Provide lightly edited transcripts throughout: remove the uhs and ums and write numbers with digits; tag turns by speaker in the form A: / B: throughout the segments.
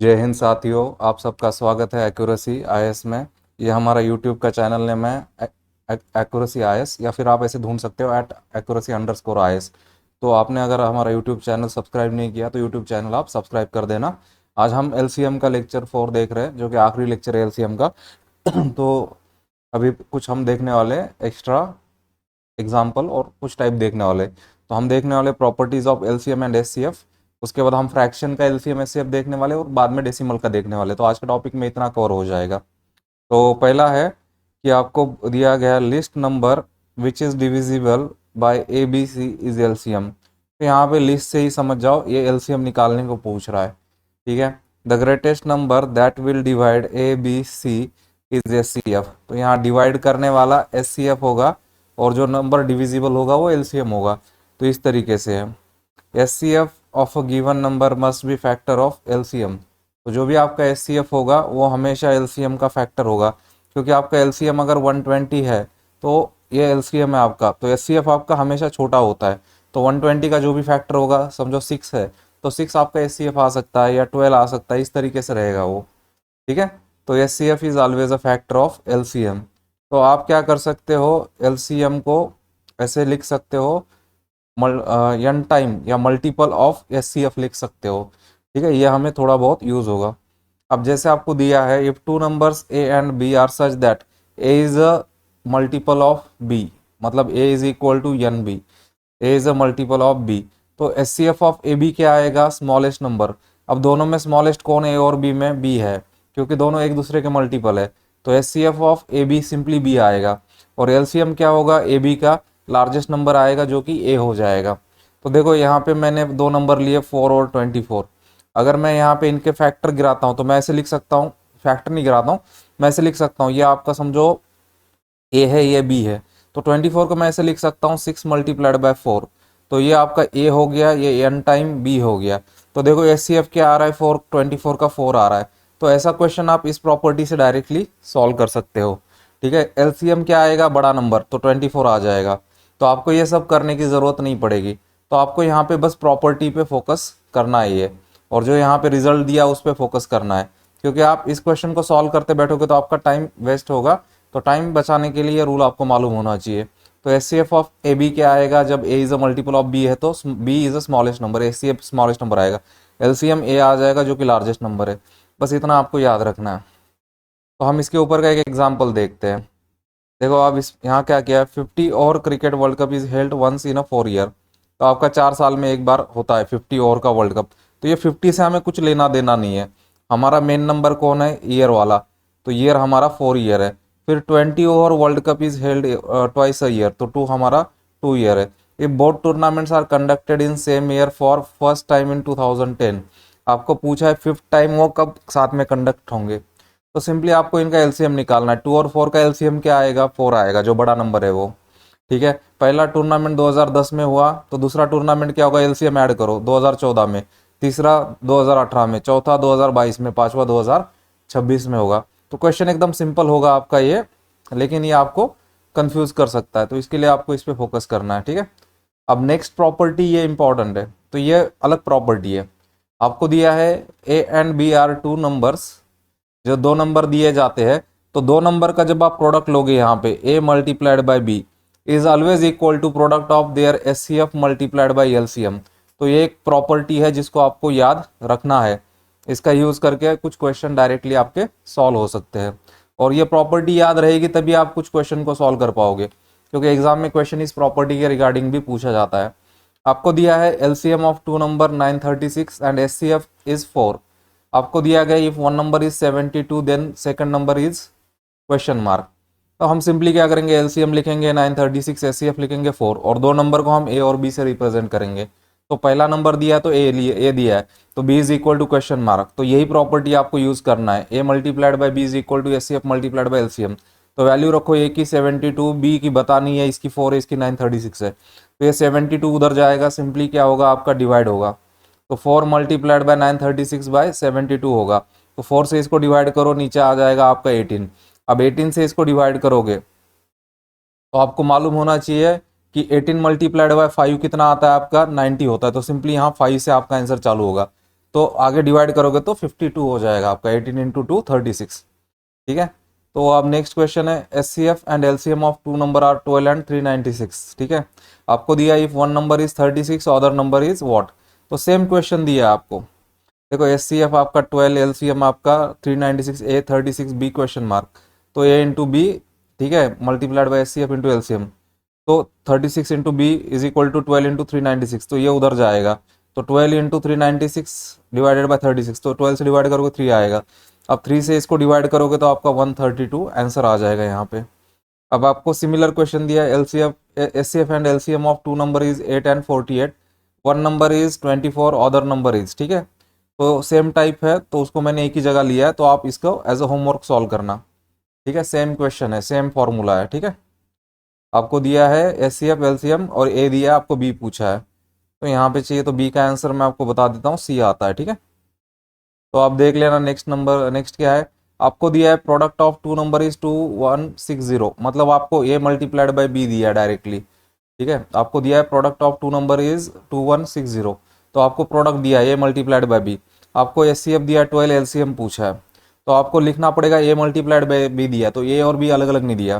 A: जय हिंद साथियों, आप सबका स्वागत है एक्यूरेसी आईएएस में। ये हमारा यूट्यूब का चैनल नेम है एक्यूरेसी आईएएस, या फिर आप ऐसे ढूंढ सकते हो @accuracy_IAS। तो आपने अगर हमारा यूट्यूब चैनल सब्सक्राइब नहीं किया तो यूट्यूब चैनल आप सब्सक्राइब कर देना। आज हम एलसीएम का लेक्चर 4 देख रहे हैं, जो कि आखिरी लेक्चर है एलसीएम का। तो अभी कुछ हम देखने वाले एक्स्ट्रा एग्जाम्पल और कुछ टाइप देखने वाले। तो हम देखने वाले properties of LCM and HCF. उसके बाद हम फ्रैक्शन का एलसीएम एचसीएफ देखने वाले और बाद में डेसिमल का देखने वाले। तो आज के टॉपिक में इतना कवर हो जाएगा। तो पहला है कि आपको दिया गया list number which is divisible by A B C is LCM. तो यहाँ पे लिस्ट से ही समझ जाओ ये एलसीएम निकालने को पूछ रहा है। ठीक है, the greatest number that will divide A B C is HCF. तो यहाँ डिवाइड करने वाला एचसीएफ होगा और जो नंबर डिविजिबल होगा वो एलसीएम होगा। तो इस तरीके से है, HCF of a given number must be factor of LCM. तो जो भी आपका एचसीएफ होगा वो हमेशा एलसीएम का फैक्टर होगा, क्योंकि आपका एलसीएम अगर 120 है तो ये एलसीएम है आपका, तो एचसीएफ आपका हमेशा छोटा होता है। तो 120 का जो भी फैक्टर होगा, समझो 6 है तो 6 आपका एचसीएफ आ सकता है या 12 आ सकता है, इस तरीके से रहेगा वो। ठीक है, तो HCF is always a factor of LCM. तो आप क्या कर सकते हो, एलसीएम को ऐसे लिख सकते हो, एन टाइम या मल्टीपल ऑफ एचसीएफ लिख सकते हो। ठीक है, ये हमें थोड़ा बहुत यूज होगा। अब जैसे आपको दिया है, if two numbers A and B are such that A is a multiple of B, मतलब A is equal to n B, A is a multiple of B. तो H C F of A B क्या आएगा, smallest number. अब दोनों में smallest कौन है, ए और बी में बी है, क्योंकि दोनों एक दूसरे के मल्टीपल है। तो H C F of A B simply B आएगा। और एलसीएम क्या होगा, ए बी का लार्जेस्ट नंबर आएगा जो कि ए हो जाएगा। तो देखो यहाँ पे मैंने दो नंबर लिए 4 और 24। अगर मैं यहाँ पे इनके फैक्टर गिराता हूँ तो मैं ऐसे लिख सकता हूँ, फैक्टर नहीं गिराता हूँ, मैं ऐसे लिख सकता हूँ, ये आपका समझो ए है ये बी है। तो 24 को मैं ऐसे लिख सकता हूँ 6 × 4। तो ये आपका ए हो गया, ये एन टाइम बी हो गया। तो देखो एच सी एफ क्या आ रहा है, 24 का 4 आ रहा है। तो ऐसा क्वेश्चन आप इस प्रॉपर्टी से डायरेक्टली सॉल्व कर सकते हो। ठीक है, एलसीएम क्या आएगा, बड़ा नंबर, तो 24 आ जाएगा। तो आपको ये सब करने की ज़रूरत नहीं पड़ेगी। तो आपको यहाँ पे बस प्रॉपर्टी पे फोकस करना है ये, और जो यहाँ पे रिजल्ट दिया उस पर फोकस करना है। क्योंकि आप इस क्वेश्चन को सॉल्व करते बैठोगे तो आपका टाइम वेस्ट होगा। तो टाइम बचाने के लिए रूल आपको मालूम होना चाहिए। तो H C F of A B क्या आएगा, जब A is a multiple of B है तो B is a smallest number, H C F smallest number आएगा। एलसीएम ए आ जाएगा जो कि लार्जेस्ट नंबर है। बस इतना आपको याद रखना है। तो हम इसके ऊपर का एक एग्जाम्पल देखते हैं। देखो आप इस यहाँ क्या किया है, 50 over cricket world cup is held once in a 4 year. तो आपका 4 साल में एक बार होता है 50 ओवर का वर्ल्ड कप। तो ये 50 से हमें कुछ लेना देना नहीं है। हमारा मेन नंबर कौन है, ईयर वाला। तो ईयर हमारा 4 ईयर है। फिर 20 over world cup is held twice a year, तो 2 हमारा 2 ईयर है। ये both tournaments are conducted in same year for first time in 2010। आपको पूछा है फिफ्थ टाइम वो कब साथ में कंडक्ट होंगे। तो सिंपली आपको इनका एलसीएम निकालना है। 2 और 4 का एलसीएम क्या आएगा, 4 आएगा, जो बड़ा नंबर है वो। ठीक है, पहला टूर्नामेंट 2010 में हुआ, तो दूसरा टूर्नामेंट क्या होगा, एलसीएम ऐड करो 2014 में, तीसरा 2018 में, चौथा 2022 में, पांचवा 2026 में होगा। तो क्वेश्चन एकदम सिंपल होगा आपका ये, लेकिन ये आपको कंफ्यूज कर सकता है। तो इसके लिए आपको इस पर फोकस करना है। ठीक है, अब नेक्स्ट प्रॉपर्टी ये इंपॉर्टेंट है। तो ये अलग प्रॉपर्टी है। आपको दिया है A and B are two numbers, जो दो नंबर दिए जाते हैं। तो दो नंबर का जब आप प्रोडक्ट लोगे यहाँ पे, a multiplied by B is always equal to product of their H C F multiplied by LCM. तो ये एक प्रॉपर्टी है जिसको आपको याद रखना है। इसका यूज करके कुछ क्वेश्चन डायरेक्टली आपके सॉल्व हो सकते हैं। और ये प्रॉपर्टी याद रहेगी तभी आप कुछ क्वेश्चन को सॉल्व कर पाओगे, क्योंकि एग्जाम में क्वेश्चन इस प्रॉपर्टी के रिगार्डिंग भी पूछा जाता है। आपको दिया है LCM of two number 936 and H C F is 4। आपको दिया गया if one number is 72 then second number is question mark. तो हम सिंपली क्या करेंगे, एलसीएम लिखेंगे 936, एचसीएफ लिखेंगे 4, और दो नंबर को हम ए और बी से रिप्रेजेंट करेंगे। तो पहला नंबर दिया है तो ए दिया है, तो B is equal to question mark. तो यही प्रॉपर्टी आपको यूज करना है, A multiplied by B is equal to HCF multiplied by LCM. तो वैल्यू रखो, ए की 72, बी की बतानी है, इसकी 4 है, इसकी 936 है। तो ये 72 उधर जाएगा, सिंपली क्या होगा आपका डिवाइड होगा। तो 4 मल्टीप्लाइड बाय 936 बाय 72 होगा। तो 4 से इसको डिवाइड करो, नीचे आ जाएगा आपका 18। अब 18 से इसको डिवाइड करोगे तो आपको मालूम होना चाहिए कि 18 मल्टीप्लाइड बाय 5 कितना आता है आपका, 90 होता है। तो सिंपली यहाँ 5 से आपका आंसर चालू होगा। तो आगे डिवाइड करोगे तो 52 हो जाएगा आपका, 18 इंटू 2 36। ठीक है, तो अब नेक्स्ट क्वेश्चन है HCF and LCM of two number are 12 and 396। ठीक है, आपको दिया if one number is 36 other number is what. तो सेम क्वेश्चन दिया है आपको, देखो एचसीएफ आपका 12, एलसीएम आपका 396, ए 36, बी क्वेश्चन मार्क, तो ए इंटू बी, ठीक है, multiplied by HCF into LCM, तो 36 into B is equal to 12 into 396, तो ये उधर जाएगा, तो 12 इंटू 396 डिवाइडेड बाई 36, तो 12 से डिवाइड करोगे 3 आएगा। अब 3 से इसको डिवाइड करोगे तो आपका 132 आंसर आ जाएगा यहाँ पे। अब आपको सिमिलर क्वेश्चन दिया है LCF HCF and LCM of two number is 8 and 48, one number is 24 other number is. ठीक है, तो सेम टाइप है, तो उसको मैंने एक ही जगह लिया है, तो आप इसको एज अ होमवर्क सॉल्व करना। ठीक है, सेम क्वेश्चन है, सेम फॉर्मूला है। ठीक है, आपको दिया है एचसीएफ एलसीएम और ए दिया है, आपको बी पूछा है, तो यहाँ पे चाहिए, तो बी का आंसर मैं आपको बता देता हूँ, सी आता है। ठीक है, तो आप देख लेना नेक्स्ट नंबर, नेक्स्ट क्या है, आपको दिया है product of two number is 2160, मतलब आपको ए मल्टीप्लाइड बाई बी दिया है डायरेक्टली। ठीक है, आपको दिया है product of two number is 2160, तो आपको प्रोडक्ट दिया है ए मल्टीप्लाइड बाई बी, आपको एचसीएफ दिया है 12, एलसीएम पूछा है, तो आपको लिखना पड़ेगा ए मल्टीप्लाइड बाई बी दिया, तो ए और बी अलग अलग नहीं दिया,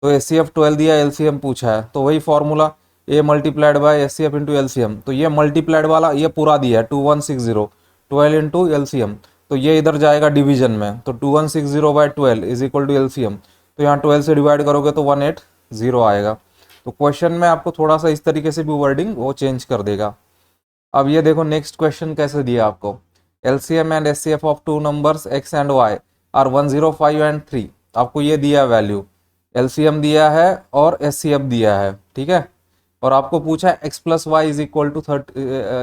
A: तो एचसीएफ 12 दिया, एलसीएम पूछा है, तो वही formula A multiplied by HCF into LCM, तो ये मल्टीप्लाइड वाला ये पूरा दिया है 2160, 12 इंटू एलसीएम, तो ये इधर जाएगा डिवीजन में, तो 2160 by 12 is equal to LCM, तो यहाँ 12 से डिवाइड करोगे तो 180 आएगा। तो क्वेश्चन में आपको थोड़ा सा इस तरीके से भी वर्डिंग वो चेंज कर देगा। अब ये देखो नेक्स्ट क्वेश्चन कैसे दिया आपको, LCM and HCF of two numbers X and Y are 105 and 3, आपको ये दिया वैल्यू, एलसीएम दिया है और एचसीएफ दिया है। ठीक है, और आपको पूछा है X plus Y is equal to 30,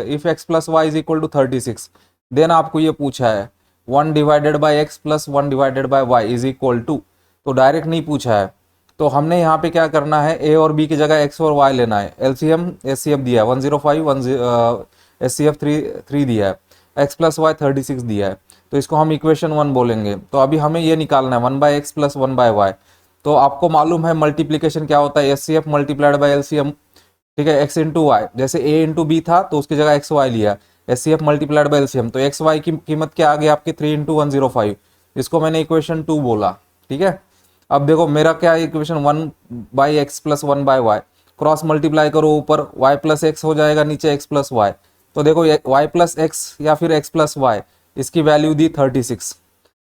A: if X plus Y is equal to 36, then आपको ये पूछा है 1 divided by X plus 1 divided by Y is equal to, तो डायरेक्ट नहीं पूछा है, तो हमने यहाँ पे क्या करना है, ए और बी की जगह एक्स और वाई लेना है। एलसीएम एचसीएफ दिया है 105, एचसीएफ 3 दिया है, एक्स प्लस वाई 36 दिया है, तो इसको हम इक्वेशन 1 बोलेंगे। तो अभी हमें ये निकालना है 1 by X plus 1 by Y, तो आपको मालूम है मल्टीप्लीकेशन क्या होता है, एचसीएफ मल्टीप्लाइड बाई एलसीएम। ठीक है, एक्स इंटू वाई, जैसे ए इंटू बी था तो उसकी जगह एक्स वाई लिया, एचसीएफ मल्टीप्लाइड बाई एलसीएम, तो एक्स वाई की कीमत क्या आ गई आपकी 3 इंटू 105, इसको मैंने इक्वेशन 2 बोला। ठीक है, अब देखो मेरा क्या equation 1 by X plus 1 by Y, cross multiply करो, ऊपर वाई प्लस एक्स हो जाएगा, नीचे एक्स प्लस वाई, तो देखो वाई प्लस एक्स या फिर एक्स प्लस वाई, इसकी वैल्यू दी 36,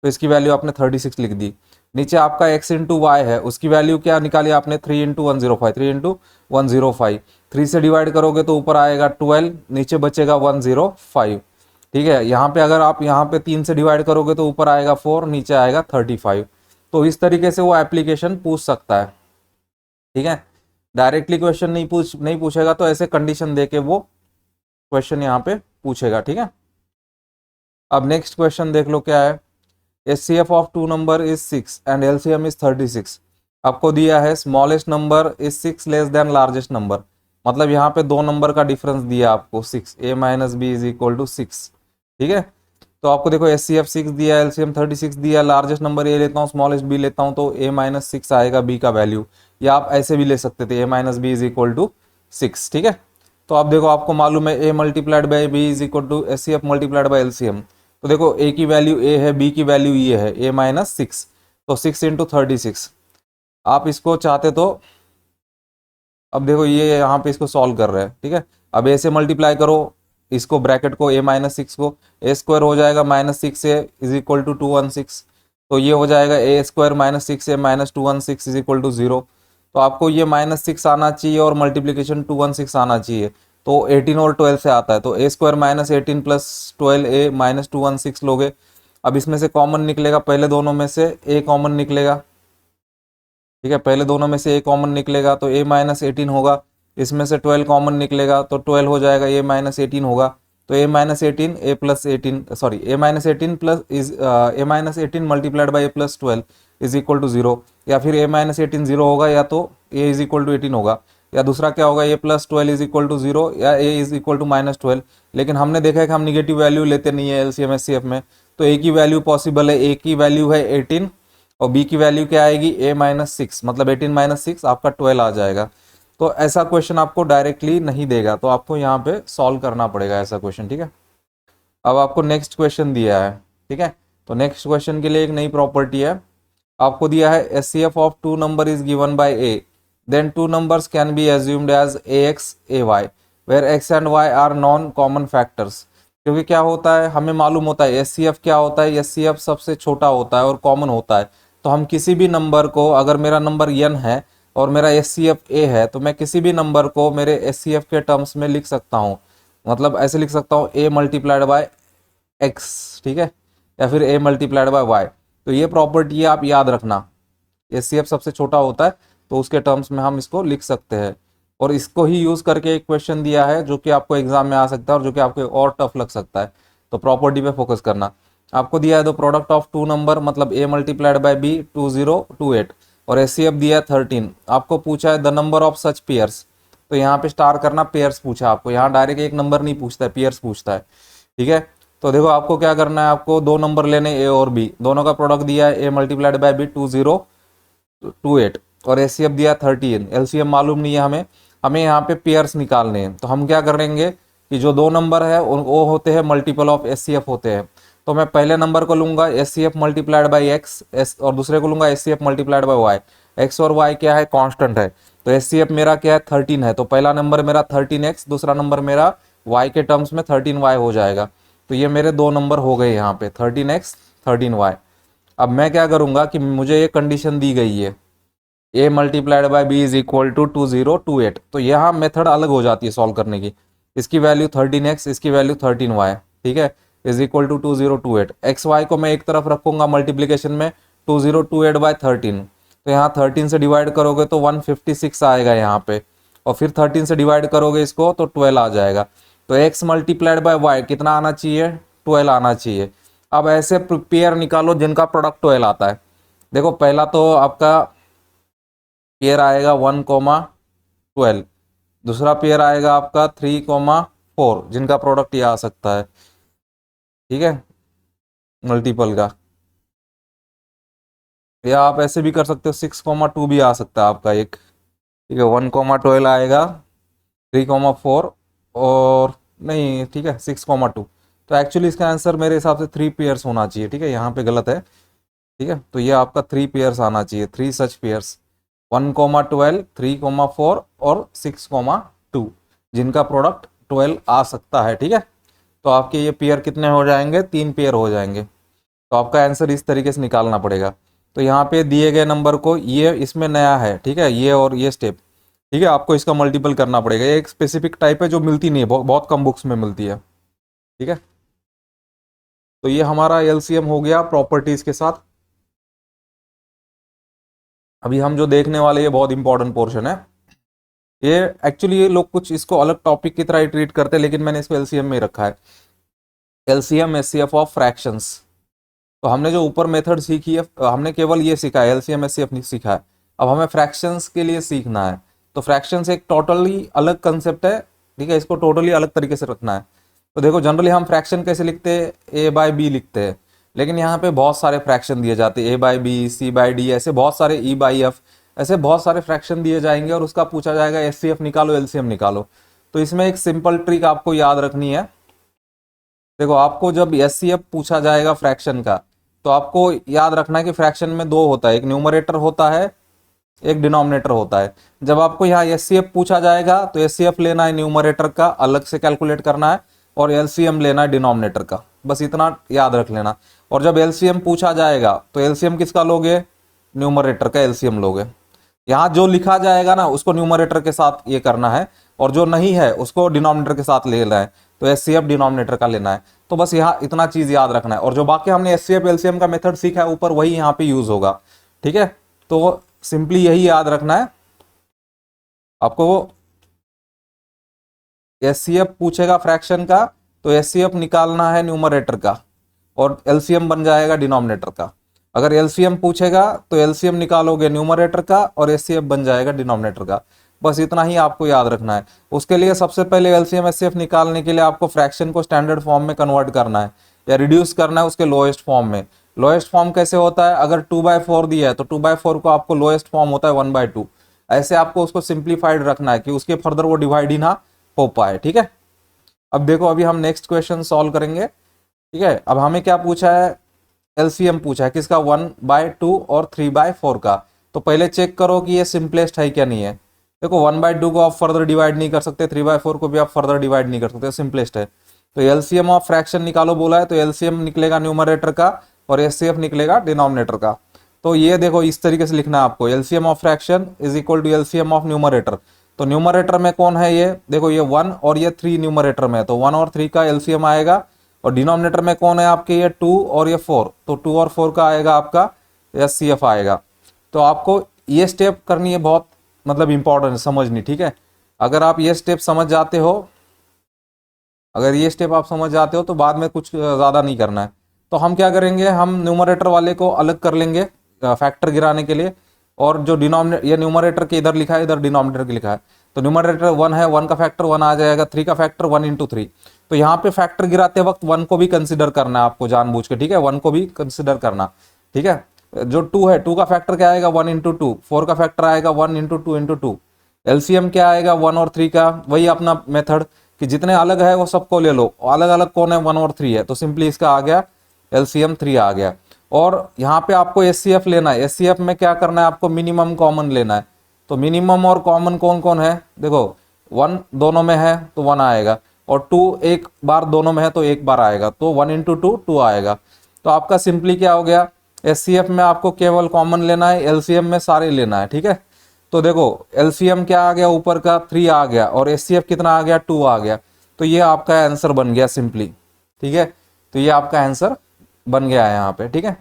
A: तो इसकी वैल्यू आपने 36 लिख दी। नीचे आपका x इंटू वाई है, उसकी वैल्यू क्या निकाली आपने 3 इंटू 105, 3 इंटू 105, 3 से डिवाइड करोगे तो ऊपर आएगा 12, नीचे बचेगा 105। ठीक है, यहाँ पे अगर आप यहाँ पे 3 से डिवाइड करोगे तो ऊपर आएगा 4, नीचे आएगा 35। तो इस तरीके से वो एप्लीकेशन पूछ सकता है। ठीक है, डायरेक्टली क्वेश्चन नहीं पूछेगा, तो ऐसे कंडीशन दे के वो क्वेश्चन यहाँ पे पूछेगा। ठीक है, अब नेक्स्ट क्वेश्चन देख लो क्या है, HCF of two number is 6 and LCM is 36, आपको दिया है smallest number is 6 less than largest number, मतलब यहाँ पे दो नंबर का डिफरेंस दिया आपको 6, a minus B is equal to 6। ठीक है, तो आपको देखो एचसीएफ 6 दिया, एलसीएम 36 दिया, लार्जेस्ट नंबर ए लेता हूँ, स्मॉलेस्ट बी लेता हूँ, तो a माइनस 6 आएगा बी का वैल्यू, या आप ऐसे भी ले सकते थे a minus B is equal to 6। ठीक है, तो आप देखो आपको मालूम है a multiplied by B is equal to HCF multiplied by LCM, तो देखो ए की वैल्यू ए है, बी की वैल्यू ये है a माइनस 6, तो 6 इंटू 36, आप इसको चाहते तो अब देखो ये यहाँ पे इसको सॉल्व कर रहे हैं। ठीक है, अब ए से मल्टीप्लाई करो इसको, ब्रैकेट को a माइनस 6 को, ए स्क्वायर हो जाएगा minus 6 A is equal to 216, तो ये हो जाएगा A square minus 6 A minus 216 is equal to 0, तो आपको ये माइनस 6 आना चाहिए और मल्टीप्लीकेशन 216 आना चाहिए, तो 18 और 12 से आता है, तो ए स्क्वायर माइनस 18 प्लस 12 ए माइनस 216 लोगे। अब इसमें से कॉमन निकलेगा, पहले दोनों में से ए कॉमन निकलेगा। ठीक है, पहले दोनों में से ए कॉमन निकलेगा तो ए माइनस 18 होगा, इसमें से 12 कॉमन निकलेगा तो 12 हो जाएगा, ए माइनस 18 होगा, तो A minus 18 A plus 18 sorry A minus 18 plus is A minus 18 multiplied by A plus 12 is equal to 0, या फिर ए माइनस 18 0 होगा, या तो ए इज इक्वल टू 18 होगा, या दूसरा क्या होगा ए प्लस 12 इज इक्वल टू 0 या ए इज इक्वल टू माइनस 12। लेकिन हमने देखा है कि हम निगेटिव वैल्यू लेते नहीं है एलसीएम एचसीएफ में, तो ए की वैल्यू पॉसिबल है, ए की वैल्यू है 18 और बी की वैल्यू क्या आएगी a माइनस 6, मतलब 18 माइनस 6 आपका 12 आ जाएगा। तो ऐसा क्वेश्चन आपको डायरेक्टली नहीं देगा, तो आपको यहाँ पे सॉल्व करना पड़ेगा ऐसा क्वेश्चन। ठीक है, अब आपको नेक्स्ट क्वेश्चन दिया है, ठीक है। तो नेक्स्ट क्वेश्चन के लिए एक नई प्रॉपर्टी है, आपको दिया है HCF of two number is given by A, then two numbers can be assumed as A X A Y where X and Y are non common factors. क्योंकि क्या होता है, हमें मालूम होता है एचसीएफ क्या होता है, एचसीएफ सबसे छोटा होता है और कॉमन होता है। तो हम किसी भी नंबर को, अगर मेरा नंबर n है और मेरा एचसीएफ ए है, तो मैं किसी भी नंबर को मेरे एचसीएफ के टर्म्स में लिख सकता हूँ। मतलब ऐसे लिख सकता हूँ a मल्टीप्लाइड बाय एक्स, ठीक है, या फिर a मल्टीप्लाइड बाय वाई। तो ये प्रॉपर्टी आप याद रखना, एचसीएफ सबसे छोटा होता है तो उसके टर्म्स में हम इसको लिख सकते हैं। और इसको ही यूज करके एक क्वेश्चन दिया है जो कि आपको एग्जाम में आ सकता है और जो कि आपको और टफ लग सकता है। तो प्रॉपर्टी पे फोकस करना। आपको दिया है the product of two number, मतलब a मल्टीप्लाइड बाय b 2028, और एचसीएफ दिया है 13। आपको पूछा है the number of such pairs, तो यहाँ पे स्टार करना, पेयर्स पूछा आपको, यहाँ डायरेक्ट एक नंबर नहीं पूछता है, पेयर्स पूछता है, ठीक है। तो देखो आपको क्या करना है, आपको दो नंबर लेने a और b, दोनों का प्रोडक्ट दिया है a मल्टीप्लाइड बाय b 2028 और एचसीएफ दिया 13। एलसीएम मालूम नहीं है हमें, हमें यहाँ पे पेयर्स निकालने हैं। तो हम क्या करेंगे कि जो दो नंबर है वो होते हैं मल्टीपल ऑफ एचसीएफ होते हैं। तो मैं पहले नंबर को लूंगा एचसीएफ मल्टीप्लाइड बाई एक्स, और दूसरे को लूंगा HCF multiplied by Y. X और वाई क्या है, कांस्टेंट है। तो एचसीएफ मेरा क्या है, 13 है। तो पहला नंबर मेरा 13x, दूसरा नंबर मेरा y के टर्म्स में 13y हो जाएगा। तो ये मेरे दो नंबर हो गए यहाँ पे, 13x 13y। अब मैं क्या करूंगा कि मुझे ये कंडीशन दी गई है a multiplied by B is equal to 2028। तो यहाँ मेथड अलग हो जाती है सॉल्व करने की। इसकी वैल्यू 13x, इसकी वैल्यू 13y, ठीक है, is equal to 2028। X Y को मैं एक तरफ रखूंगा मल्टीप्लीकेशन में, 2028 बाई 13। तो यहाँ 13 से डिवाइड करोगे तो 156 आएगा यहाँ पे, और फिर 13 से डिवाइड करोगे इसको तो 12 आ जाएगा। तो x मल्टीप्लाइड बाय वाई कितना आना चाहिए, 12 आना चाहिए। अब ऐसे पेयर निकालो जिनका प्रोडक्ट 12 आता है। देखो पहला तो आपका पेयर आएगा 1,12, दूसरा पेयर आएगा आपका 3,4 जिनका प्रोडक्ट ये आ सकता है, ठीक है, मल्टीपल का। या आप ऐसे भी कर सकते हो 6,2 भी आ सकता है आपका एक, ठीक है, 1,12 आएगा, 3,4 और नहीं, ठीक है, 6,2। तो एक्चुअली इसका आंसर मेरे हिसाब से 3 पेयर्स होना चाहिए, ठीक है, यहाँ पे गलत है, ठीक है। तो ये आपका 3 पेयर्स आना चाहिए, 3 सच पेयर्स, 1,12, 3,4 और 6,2 जिनका प्रोडक्ट 12 आ सकता है, ठीक है। तो आपके ये पेयर कितने हो जाएंगे, 3 पेयर हो जाएंगे। तो आपका आंसर इस तरीके से निकालना पड़ेगा। तो यहाँ पे दिए गए नंबर को, ये इसमें नया है, ठीक है, ये और ये स्टेप, ठीक है, आपको इसका मल्टीपल करना पड़ेगा। ये एक स्पेसिफिक टाइप है जो मिलती नहीं है, बहुत कम बुक्स में मिलती है, ठीक है। तो ये हमारा एलसीएम हो गया प्रॉपर्टीज के साथ। अभी हम जो देखने वाले, ये बहुत इंपॉर्टेंट पोर्शन है। ये एक्चुअली ये लोग कुछ इसको अलग टॉपिक की तरह ही ट्रीट करते हैं, लेकिन मैंने इसको एलसीएम में रखा है, एलसीएम एचसीएफ ऑफ फ्रैक्शंस। तो हमने जो ऊपर मेथड सीखी है, हमने केवल ये सीखा है, एलसीएम एचसीएफ नहीं सीखा है। अब हमें फ्रैक्शंस के लिए सीखना है। तो फ्रैक्शंस एक टोटली अलग कंसेप्ट है, ठीक है, इसको टोटली अलग तरीके से रखना है। तो देखो जनरली हम फ्रैक्शन कैसे लिखते हैं, ए बाय बी लिखते हैं, लेकिन यहाँ पे बहुत सारे फ्रैक्शन दिए जाते हैं, ए बाय बी, सी बाय डी, ऐसे बहुत सारे, ई बाई एफ, ऐसे बहुत सारे फ्रैक्शन दिए जाएंगे और उसका पूछा जाएगा एचसीएफ निकालो, एलसीएम निकालो। तो इसमें एक सिंपल ट्रिक आपको याद रखनी है। देखो आपको जब एचसीएफ पूछा जाएगा फ्रैक्शन का, तो आपको याद रखना है कि फ्रैक्शन में दो होता है, एक न्यूमरेटर होता है, एक डिनोमिनेटर होता है। जब आपको यहाँ एचसीएफ पूछा जाएगा तो एचसीएफ लेना है न्यूमरेटर का, अलग से कैलकुलेट करना है, और एलसीएम लेना है डिनोमिनेटर का, बस इतना याद रख लेना। और जब एलसीएम पूछा जाएगा तो एलसीएम किसका लोगे, न्यूमरेटर का एलसीएम लोगे। यहाँ जो लिखा जाएगा ना उसको न्यूमरेटर के साथ ये करना है, और जो नहीं है उसको डिनोमिनेटर के साथ लेना है। तो एचसीएफ डिनोमिनेटर का लेना है। तो बस यहाँ इतना चीज याद रखना है, और जो बाकी हमने एचसीएफ एलसीएम का मेथड सीखा है ऊपर, वही यहाँ पे यूज होगा, ठीक है। तो सिंपली यही याद रखना है आपको। एचसीएफ पूछेगा फ्रैक्शन का तो एचसीएफ निकालना है न्यूमरेटर का, और एलसीएम बन जाएगा डिनोमिनेटर का। अगर एलसीएम पूछेगा तो एलसीएम निकालोगे न्यूमरेटर का, और एचसीएफ बन जाएगा डिनोमिनेटर का। बस इतना ही आपको याद रखना है। उसके लिए सबसे पहले एलसीएम एचसीएफ निकालने के लिए आपको फ्रैक्शन को स्टैंडर्ड फॉर्म में कन्वर्ट करना है, या रिड्यूस करना है उसके लोएस्ट फॉर्म में। लोएस्ट फॉर्म कैसे होता है, अगर 2/4 दिया है तो 2/4 को आपको लोएस्ट फॉर्म होता है 1/2। ऐसे आपको उसको सिंप्लीफाइड रखना है कि उसके फर्दर वो डिवाइड ही ना हो पाए, ठीक है। अब देखो, अभी हम नेक्स्ट क्वेश्चन सॉल्व करेंगे। ठीक है, अब हमें क्या पूछा है, एलसीएम पूछा है किसका, 1/2 और 3/4 का। तो पहले चेक करो कि ये सिंपलेस्ट है क्या नहीं है। देखो 1/2 को आप फर्दर डिवाइड नहीं कर सकते, 3/4 को भी आप फर्दर डिवाइड नहीं कर सकते, सिंपलेस्ट है। तो एलसीएम ऑफ फ्रैक्शन निकालो बोला है, तो एलसीएम निकलेगा न्यूमरेटर का और एचसीएफ निकलेगा डिनोमिनेटर का। तो ये देखो इस तरीके से लिखना है आपको, LCM of fraction is equal to LCM of numerator. तो न्यूमरेटर में कौन है, ये देखो ये 1 और ये 3 न्यूमरेटर में है, तो 1 और 3 का एलसीएम आएगा। और डिनोमिनेटर में कौन है आपके, ये 2 और ये 4, तो 2 और 4 का आएगा आपका एचसीएफ आएगा। तो आपको ये स्टेप करनी है, बहुत मतलब इंपॉर्टेंट है समझनी, ठीक है। अगर आप ये स्टेप समझ जाते हो, अगर ये स्टेप आप समझ जाते हो तो बाद में कुछ ज़्यादा नहीं करना है। तो हम क्या करेंगे, हम न्यूमरेटर वाले को अलग कर लेंगे फैक्टर गिराने के लिए, और जो डिनोमिनेटर, ये न्यूमरेटर के इधर लिखा है, इधर डिनोमिनेटर के लिखा है। तो न्यूमरेटर 1 है, 1 का फैक्टर 1 आ जाएगा, 3 का फैक्टर 1 इंटू 3। तो यहाँ पे फैक्टर गिराते वक्त 1 को भी कंसिडर करना है आपको जानबूझ के, ठीक है, 1 को भी कंसिडर करना, ठीक है। जो 2 है, 2 का फैक्टर क्या आएगा, 1 इंटू 2, 4 का फैक्टर आएगा 1 इंटू 2 इंटू 2। एलसीएम क्या आएगा, 1 और 3 का, वही अपना मेथड कि जितने अलग है वो सबको ले लो, अलग अलग कौन है, 1 और 3 है, तो सिंपली इसका आ गया एलसीएम 3 आ गया। और यहाँ पे आपको एचसीएफ लेना है, एचसीएफ में क्या करना है आपको, मिनिमम कॉमन लेना है। तो मिनिमम और कॉमन कौन कौन है, देखो 1 दोनों में है तो 1 आएगा, और 2 एक बार दोनों में है तो एक बार आएगा, तो 1 इंटू 2 2 आएगा। तो आपका सिंपली क्या हो गया, एचसीएफ में आपको केवल कॉमन लेना है, एलसीएम में सारे लेना है, ठीक है। तो देखो एलसीएम क्या आ गया, ऊपर का 3 आ गया, और एचसीएफ कितना आ गया, 2 आ गया। तो ये आपका आंसर बन गया सिंपली, ठीक है। तो ये आपका आंसर बन गया है यहाँ पे, ठीक है।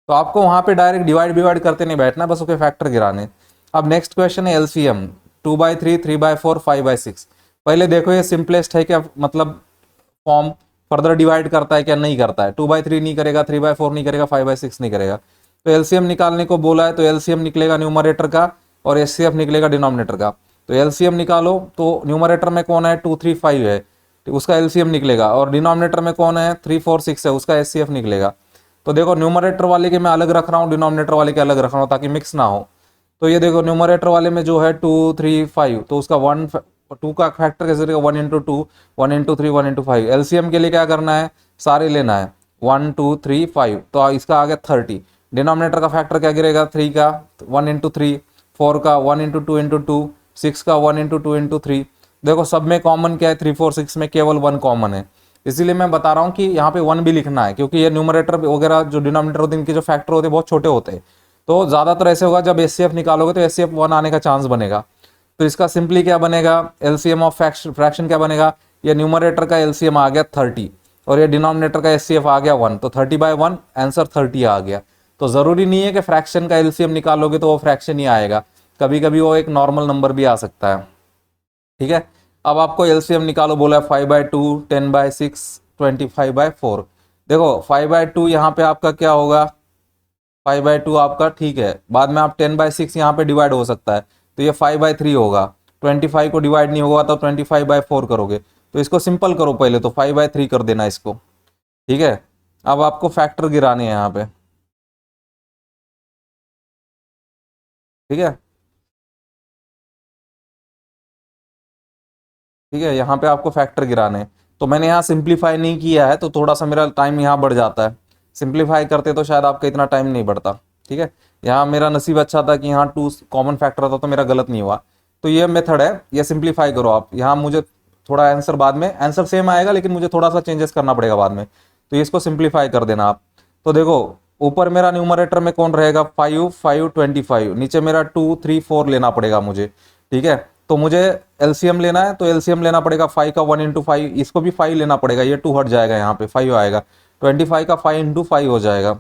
A: तो आपको वहां पे डायरेक्ट डिवाइड करते नहीं बैठना, बस उसके फैक्टर गिराने। अब नेक्स्ट क्वेश्चन है एलसीएम 2/3, 3/4, 5/6। पहले देखो ये सिंपलेस्ट है क्या, मतलब फॉर्म फर्दर डिवाइड करता है क्या, नहीं करता है, 2/3 नहीं करेगा, 3/4 नहीं करेगा, 5/6 नहीं करेगा। तो एलसीएम निकालने को बोला है, तो एलसीएम निकलेगा न्यूमरेटर का और एचसीएफ निकलेगा डिनोमिनेटर का। तो एलसीएम निकालो, तो न्यूमरेटर में कौन है, 2 3 5 है, तो उसका एलसीएम निकलेगा, और डिनोमिनेटर में कौन है, 3 4 6 है, उसका एचसीएफ निकलेगा। तो देखो न्यूमरेटर वाले के मैं अलग रख रहा हूँ, डिनोमिनेटर वाले के अलग रख रहा हूँ ताकि मिक्स ना हो। तो ये देखो न्यूमरेटर वाले में जो है 2 3 5, तो उसका 2 का फैक्टर कैसे रहेगा, 1 इंटू 2, 1 इंटू 3, 1 इंटू 5। एलसीएम के लिए क्या करना है, सारे लेना है, 1 2 3 5, तो इसका आ गया 30। डिनोमिनेटर का फैक्टर क्या गिरेगा, 3 का 1 इंटू 3, 4 का 1 इंटू 2 इंटू 2, 6 का 1 इंटू 2 इंटू 3। देखो सब में कॉमन क्या है, 3 4 6 में केवल 1 कॉमन है, इसीलिए मैं बता रहा हूँ कि यहाँ पे 1 भी लिखना है, क्योंकि ये न्यूमरेटर वगैरह जो डिनोमिनेटर होते हैं इनके जो फैक्टर होते हैं बहुत छोटे होते हैं। तो ज्यादातर ऐसे होगा जब एचसीएफ निकालोगे तो एचसीएफ 1 आने का चांस बनेगा। तो इसका सिंपली क्या बनेगा, एलसीएम ऑफ फ्रैक्शन क्या बनेगा, ये न्यूमरेटर का एलसीएम आ गया 30 और ये डिनोमिनेटर का एचसीएफ आ गया 1, तो 30/1 आंसर 30 आ गया। तो जरूरी नहीं है कि फ्रैक्शन का एलसीएम निकालोगे तो वो फ्रैक्शन ही आएगा, कभी कभी वो एक नॉर्मल नंबर भी आ सकता है, ठीक है। अब आपको एलसीएम निकालो बोला है, 5/2, 10/6, 25/4। देखो 5/2 यहाँ पे आपका क्या होगा, 5/2 आपका ठीक है, बाद में आप 10/6 यहाँ पे डिवाइड हो सकता है, तो ये 5/3 होगा। 25 को डिवाइड नहीं होगा तो 25/4 करोगे, तो इसको सिंपल करो पहले, तो 5/3 कर देना इसको, ठीक है। अब आपको फैक्टर गिराने हैं यहाँ पे, ठीक है, ठीक है, यहाँ पे आपको फैक्टर गिराने हैं। तो मैंने यहाँ सिंप्लीफाई नहीं किया है तो थोड़ा सा मेरा टाइम यहाँ बढ़ जाता है, सिंप्लीफाई करते तो शायद आपका इतना टाइम नहीं बढ़ता, ठीक है। यहाँ मेरा नसीब अच्छा था कि यहाँ 2 कॉमन फैक्टर था तो मेरा गलत नहीं हुआ। तो ये मेथड है, ये सिंप्लीफाई करो आप। यहाँ मुझे थोड़ा आंसर बाद में, आंसर सेम आएगा लेकिन मुझे थोड़ा सा चेंजेस करना पड़ेगा बाद में, तो इसको सिंप्लीफाई कर देना आप। तो देखो ऊपर मेरा न्यूमरेटर में कौन रहेगा, 5 5 25, नीचे मेरा 2 3 4 लेना पड़ेगा मुझे, ठीक है। तो मुझे एलसीएम लेना है, तो एलसीएम लेना पड़ेगा 5 का 1 इंटू 5, इसको भी 5 लेना पड़ेगा, ये 2 हट जाएगा, यहाँ पे 5 आएगा, 25 का 5 इंटू 5 हो जाएगा।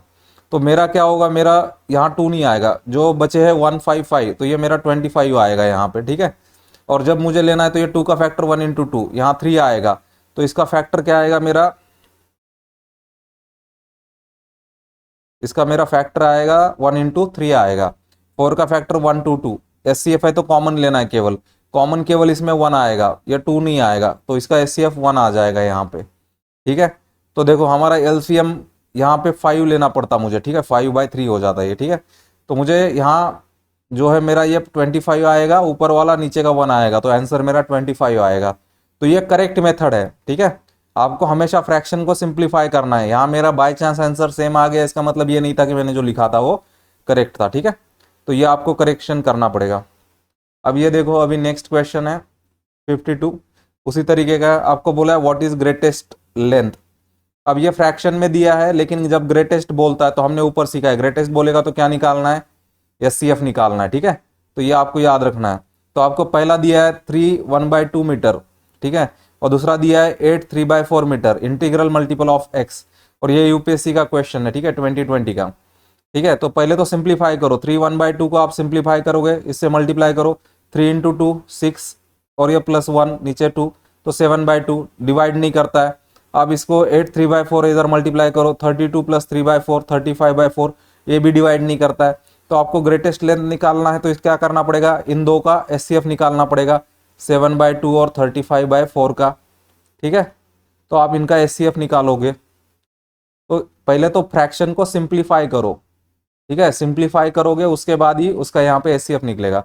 A: तो मेरा क्या होगा, मेरा यहाँ 2 नहीं आएगा, जो बचे है 155, तो ये मेरा 25 आएगा यहाँ पे, ठीक है। और जब मुझे लेना है तो ये 2 का फैक्टर 1 इंटू 2, यहाँ 3 आएगा, तो इसका फैक्टर क्या आएगा मेरा, इसका मेरा फैक्टर आएगा 1 इंटू 3 आएगा। 4 का फैक्टर 1 2 2, एचसीएफ है तो कॉमन लेना है, केवल कॉमन केवल इसमें 1 आएगा, ये 2 नहीं आएगा, तो इसका एचसीएफ 1 आ जाएगा यहाँ पे, ठीक है। तो देखो हमारा एलसीएम यहाँ पे 5 लेना पड़ता मुझे, ठीक है, 5/3 हो जाता है ये, ठीक है। तो मुझे यहाँ जो है मेरा ये 25 आएगा, ऊपर वाला नीचे का 1 आएगा, तो आंसर मेरा 25 आएगा। तो ये करेक्ट मेथड है, ठीक है। आपको हमेशा फ्रैक्शन को सिंप्लीफाई करना है। यहाँ मेरा बाय चांस आंसर सेम आ गया, इसका मतलब ये नहीं था कि मैंने जो लिखा था वो करेक्ट था, ठीक है। तो ये आपको करेक्शन करना पड़ेगा। अब ये देखो, अभी नेक्स्ट क्वेश्चन है 52, उसी तरीके का आपको बोला है व्हाट इज ग्रेटेस्ट लेंथ। अब ये फ्रैक्शन में दिया है, लेकिन जब ग्रेटेस्ट बोलता है तो हमने ऊपर सीखा है ग्रेटेस्ट बोलेगा तो क्या निकालना है, एचसीएफ निकालना है, ठीक है। तो ये आपको याद रखना है। तो आपको पहला दिया है 3 1/2 मीटर, ठीक है, और दूसरा दिया है 8 3/4 metre, integral multiple of X, और ये यूपीएससी का क्वेश्चन है, ठीक है, 2020 का, ठीक है। तो पहले तो सिंप्लीफाई करो, 3 1/2 को आप सिंप्लीफाई करोगे, इससे मल्टीप्लाई करो, 3 × 2 6, और ये +1 नीचे 2, तो 7/2, डिवाइड नहीं करता है। अब इसको 8 3/4 इधर मल्टीप्लाई करो, 32 + 3/4 35/4, ये भी डिवाइड नहीं करता है। तो आपको ग्रेटेस्ट लेंथ निकालना है, तो इस क्या करना पड़ेगा, इन दो का एचसीएफ निकालना पड़ेगा, 7/2 और 35/4 का, ठीक है। तो आप इनका एचसीएफ निकालोगे। तो पहले तो फ्रैक्शन को सिंप्लीफाई करो, ठीक है, सिंप्लीफाई करोगे उसके बाद ही उसका यहाँ पे एचसीएफ निकलेगा।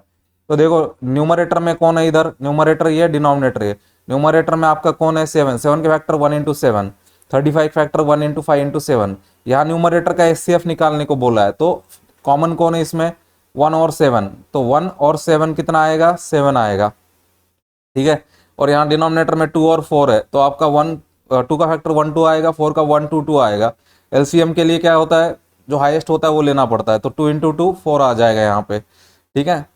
A: तो देखो न्यूमरेटर में कौन है, इधर न्यूमरेटर ये, डिनोमिनेटर ये। न्यूमरेटर में आपका कौन है, 7, 7 के फैक्टर 1 × 7, 35 फैक्टर 1 × 5 × 7। यहाँ न्यूमरेटर का एचसीएफ निकालने को बोला है, तो कॉमन कौन है इसमें, 1 और 7, तो 1 और 7 कितना आएगा, 7 आएगा, ठीक है। और यहाँ डिनोमिनेटर में 2 और 4 है, तो आपका 2 का फैक्टर 1 2 आएगा, 4 का 1 2 2 आएगा। एलसीएम के लिए क्या होता है, जो हाईएस्ट होता है वो लेना पड़ता है, तो 2 × 2 4 आ जाएगा यहाँ पे, ठीक है।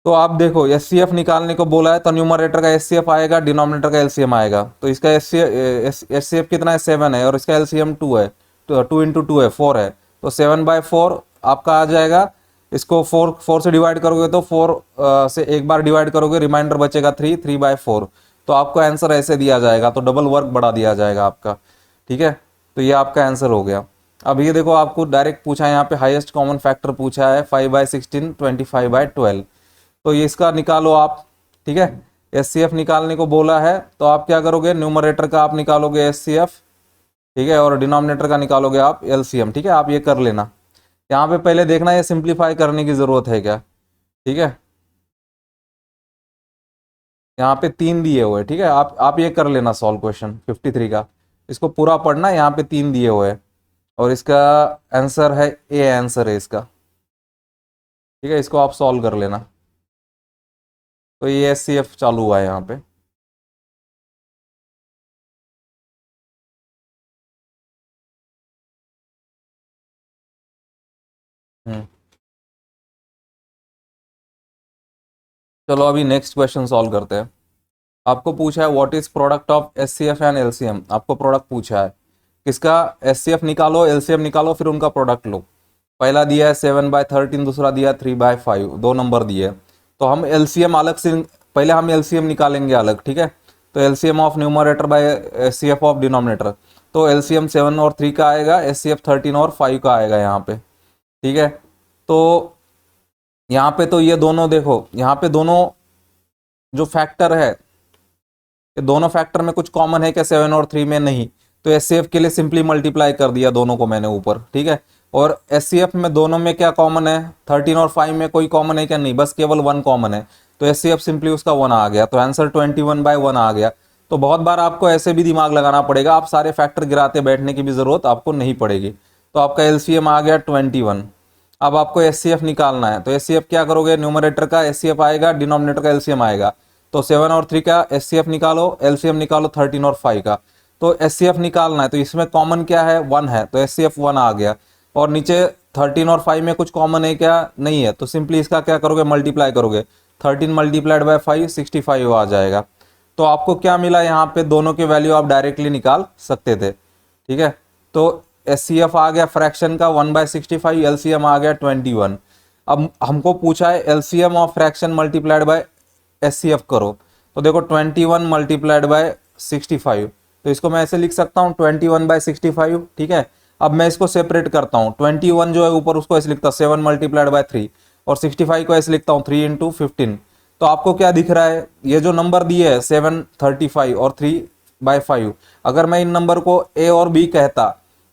A: तो आप देखो एचसीएफ निकालने को बोला है, तो न्यूमरेटर का एचसीएफ आएगा, डिनोमिनेटर का एलसीएम आएगा। तो इसका एचसीएफ कितना है, 7 है, और इसका एलसीएम 2 है, तो 2 × 2 है, 4 है, तो 7/4 आपका आ जाएगा। इसको 4 से डिवाइड करोगे तो 4 से एक बार डिवाइड करोगे, रिमाइंडर बचेगा 3 3/4। तो आपको आंसर ऐसे दिया जाएगा, तो डबल वर्क बढ़ा दिया जाएगा आपका, ठीक है। तो ये आपका आंसर हो गया। अब ये देखो आपको डायरेक्ट पूछा है, यहाँ पे हाईएस्ट कॉमन फैक्टर पूछा है, 5/16 25/12। तो ये इसका निकालो आप, ठीक है। एचसीएफ निकालने को बोला है, तो आप क्या करोगे, न्यूमरेटर का आप निकालोगे एचसीएफ, ठीक है, और डिनोमिनेटर का निकालोगे आप एलसीएम, ठीक है। आप ये कर लेना। यहाँ पे पहले देखना ये सिंप्लीफाई करने की जरूरत है क्या, ठीक है। यहाँ पे 3 दिए हुए, ठीक है, आप ये कर लेना सॉल्व क्वेश्चन 53 का, इसको पूरा पढ़ना। यहाँ पे 3 दिए हुए हैं, और इसका आंसर है ए, आंसर है इसका, ठीक है। इसको आप सॉल्व कर लेना। तो ये एचसीएफ चालू हुआ है यहाँ पे। चलो अभी नेक्स्ट क्वेश्चन सॉल्व करते हैं। आपको पूछा है what is product of HCF and LCM. आपको प्रोडक्ट पूछा है किसका, एचसीएफ निकालो, एलसीएम निकालो, फिर उनका प्रोडक्ट लो। पहला दिया है 7/13, दूसरा दिया 3/5, 2 नंबर दिए। तो हम एलसीएम अलग से, पहले हम एलसीएम निकालेंगे अलग, ठीक है। तो LCM of numerator bye HCF of denominator, तो एलसीएम 7 और 3 का आएगा, एचसीएफ 13 और 5 का आएगा यहाँ पे, ठीक है। तो यहाँ पे तो ये दोनों देखो, यहाँ पे दोनों जो फैक्टर है, ये दोनों फैक्टर में कुछ कॉमन है क्या, 7 और 3 में नहीं। तो एचसीएफ के लिए सिंपली मल्टीप्लाई कर दिया दोनों को मैंने ऊपर, ठीक है। और एचसीएफ में दोनों में क्या कॉमन है, 13 और 5 में कोई कॉमन है क्या, नहीं, बस केवल 1 कॉमन है। तो एचसीएफ सिंपली उसका 1 आ गया, तो आंसर 21/1 आ गया। तो बहुत बार आपको ऐसे भी दिमाग लगाना पड़ेगा, आप सारे फैक्टर गिराते बैठने की भी जरूरत आपको नहीं पड़ेगी। तो आपका एलसीएम आ गया 21। अब आपको एचसीएफ निकालना है, तो एचसीएफ क्या करोगे, न्यूमरेटर का एचसीएफ आएगा, डिनोमिनेटर का एलसीएम आएगा। तो 7 और 3 का एचसीएफ निकालो, एलसीएम निकालो 13 और 5 का। तो एचसीएफ निकालना है, तो इसमें कॉमन क्या है, 1 है, तो एचसीएफ 1 आ गया। और नीचे 13 और 5 में कुछ कॉमन है क्या, नहीं है, तो सिंपली इसका क्या करोगे, मल्टीप्लाई करोगे, 13 × 5 65 आ जाएगा। तो आपको क्या मिला, यहाँ पे दोनों के वैल्यू आप डायरेक्टली निकाल सकते थे, ठीक है। तो एचसीएफ आ गया फ्रैक्शन का 1/65, एलसीएम आ गया 21। अब हमको पूछा है LCM of fraction multiplied by HCF करो। तो देखो 21 × 65, तो इसको मैं ऐसे लिख सकता हूँ 21/65, ठीक है। अब मैं इसको सेपरेट करता हूँ, 21 जो है ऊपर उसको ऐसे लिखता हूँ 7 × 3, और 65 को ऐसे लिखता हूँ 3 × 15। तो आपको क्या दिख रहा है, ये जो नंबर दिए है 7 35 और 3/5, अगर मैं इन नंबर को ए और बी कहता